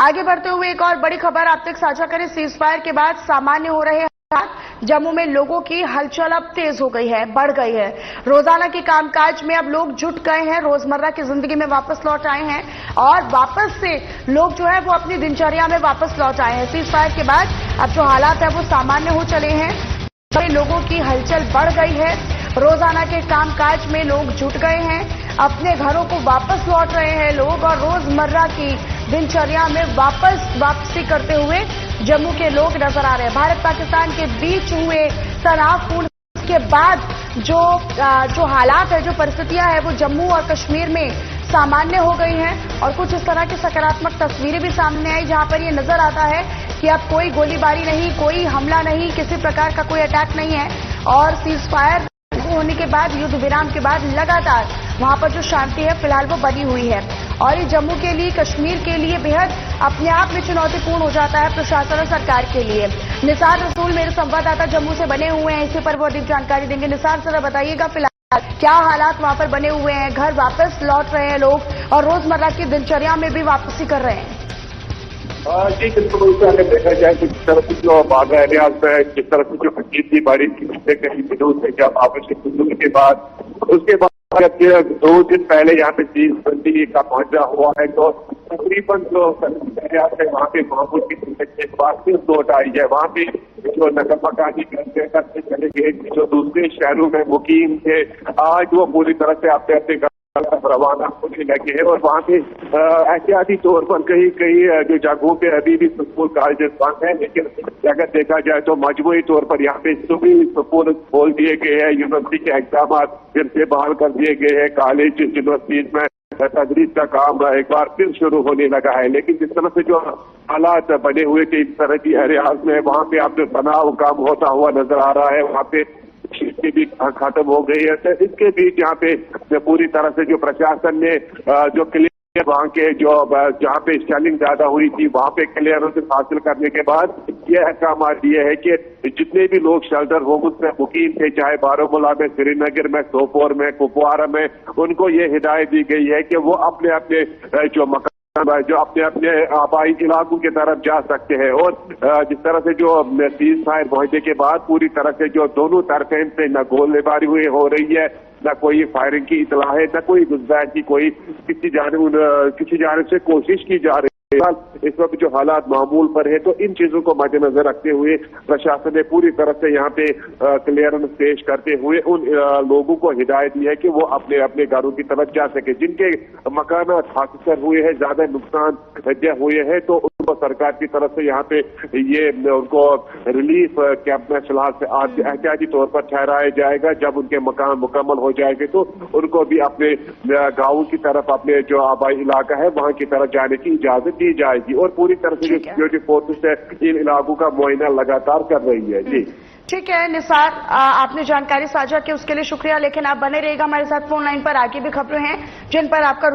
आगे बढ़ते हुए एक और बड़ी खबर आप तक साझा करें। सीज फायर के बाद सामान्य हो रहे हालात। जम्मू में लोगों की हलचल अब तेज हो गई है, बढ़ गई है। रोजाना के कामकाज में अब लोग जुट गए हैं, रोजमर्रा की जिंदगी में वापस लौट आए हैं और वापस से लोग जो है वो अपनी दिनचर्या में वापस लौट आए हैं। सीज फायर के बाद अब जो हालात है वो सामान्य हो चले हैं। लोगों की हलचल बढ़ गई है, रोजाना के कामकाज में लोग जुट गए हैं, अपने घरों को वापस लौट रहे हैं लोग और रोजमर्रा की दिनचर्या में वापसी करते हुए जम्मू के लोग नजर आ रहे हैं। भारत पाकिस्तान के बीच हुए तनावपूर्ण के बाद जो हालात है, जो परिस्थितियां है वो जम्मू और कश्मीर में सामान्य हो गई हैं और कुछ इस तरह की सकारात्मक तस्वीरें भी सामने आई जहां पर ये नजर आता है कि अब कोई गोलीबारी नहीं, कोई हमला नहीं, किसी प्रकार का कोई अटैक नहीं है और सीज फायर होने के बाद, युद्ध विराम के बाद लगातार वहां पर जो शांति है फिलहाल वो बनी हुई है और ये जम्मू के लिए, कश्मीर के लिए बेहद अपने आप में चुनौतीपूर्ण हो जाता है प्रशासन और सरकार के लिए। निसार रसूल मेरे संवाददाता जम्मू से बने हुए हैं, इसी पर वो अधिक जानकारी देंगे। निसार जरा बताइएगा फिलहाल क्या हालात वहां पर बने हुए हैं, घर वापस लौट रहे हैं लोग और रोजमर्रा की दिनचर्या में भी वापसी कर रहे हैं। जी बिल्कुल, अगर देखा जाए तो जिस तरह से जो बाघा एरियाज में जिस तरह से जो हकीम की बारिश की कहीं दिनों से जब आवश्यक के बाद उसके बाद जब 2 दिन पहले यहाँ पे चीज बंदी का पहुंचा हुआ है तो तकरीबन जो एरियाज है वहाँ पे मामूल की बात फिर लौट आई है। वहाँ पे जो नकल मकानी करते चले गए, जो दूसरे शहरों में मुकीम थे, आज वो पूरी तरह से अपने अपने रवाना होने लगे हैं और वहाँ पे एहतियाती तौर पर कई जो जगहों पे अभी भी स्कूल कॉलेज बंद है, लेकिन अगर देखा जाए तो मजमूई तौर पर यहाँ पे सभी स्कूल खोल दिए गए हैं, यूनिवर्सिटी के एग्जाम फिर से बहाल कर दिए गए हैं, कॉलेज यूनिवर्सिटीज में तदरीस का काम एक बार फिर शुरू होने लगा है। लेकिन जिस तरह से जो हालात बने हुए थे इस तरह की एरियाज में, वहाँ पे अब तनाव काम होता हुआ नजर आ रहा है, वहाँ पे की भी खत्म हो गई है। तो इसके बीच यहाँ पे पूरी तरह से जो प्रशासन ने जो क्लियर वहाँ के जो जहाँ पे स्टेलिंग ज्यादा हुई थी वहाँ पे क्लियरेंस हासिल करने के बाद यह अहकाम दिए है कि जितने भी लोग शेल्टर होम्स में मुकीम थे, चाहे बारामूला में, श्रीनगर में, सोपोर में, कुपवारा में, उनको ये हिदायत दी गई है कि वो अपने अपने जो मकान जो अपने अपने आबाई इलाकों की तरफ जा सकते हैं। और जिस तरह से जो सीज फायर पहुंचने के बाद पूरी तरह से जो दोनों तरफें से न गोलीबारी हुई हो रही है, न कोई फायरिंग की इतला है, न कोई घुसपैठ की कोई किसी जानिब से कोशिश की जा रही है। इस वक्त जो हालात मामूल पर है तो इन चीजों को मद्देनजर रखते हुए प्रशासन ने पूरी तरह से यहाँ पे क्लियरेंस पेश करते हुए उन लोगों को हिदायत दी है कि वो अपने अपने घरों की तरफ जा सके। जिनके मकान हादसे हुए हैं, ज्यादा नुकसान हुए हैं, तो उनको सरकार की तरफ से यहाँ पे ये उनको रिलीफ कैंप में फिलहाल से एहतियाती तौर पर ठहराया जाएगा। जब उनके मकान मुकम्मल हो जाएंगे तो उनको भी अपने गाँव की तरफ, अपने जो आबाई इलाका है वहां की तरफ जाने की इजाजत दी जाएगी और पूरी तरह से जो सिक्योरिटी फोर्सेस है इन इलाकों का मुआयना लगातार कर रही है। जी ठीक है निसार, आपने जानकारी साझा की उसके लिए शुक्रिया, लेकिन आप बने रहिएगा हमारे साथ फोन लाइन पर। आगे भी खबरें हैं जिन पर आपका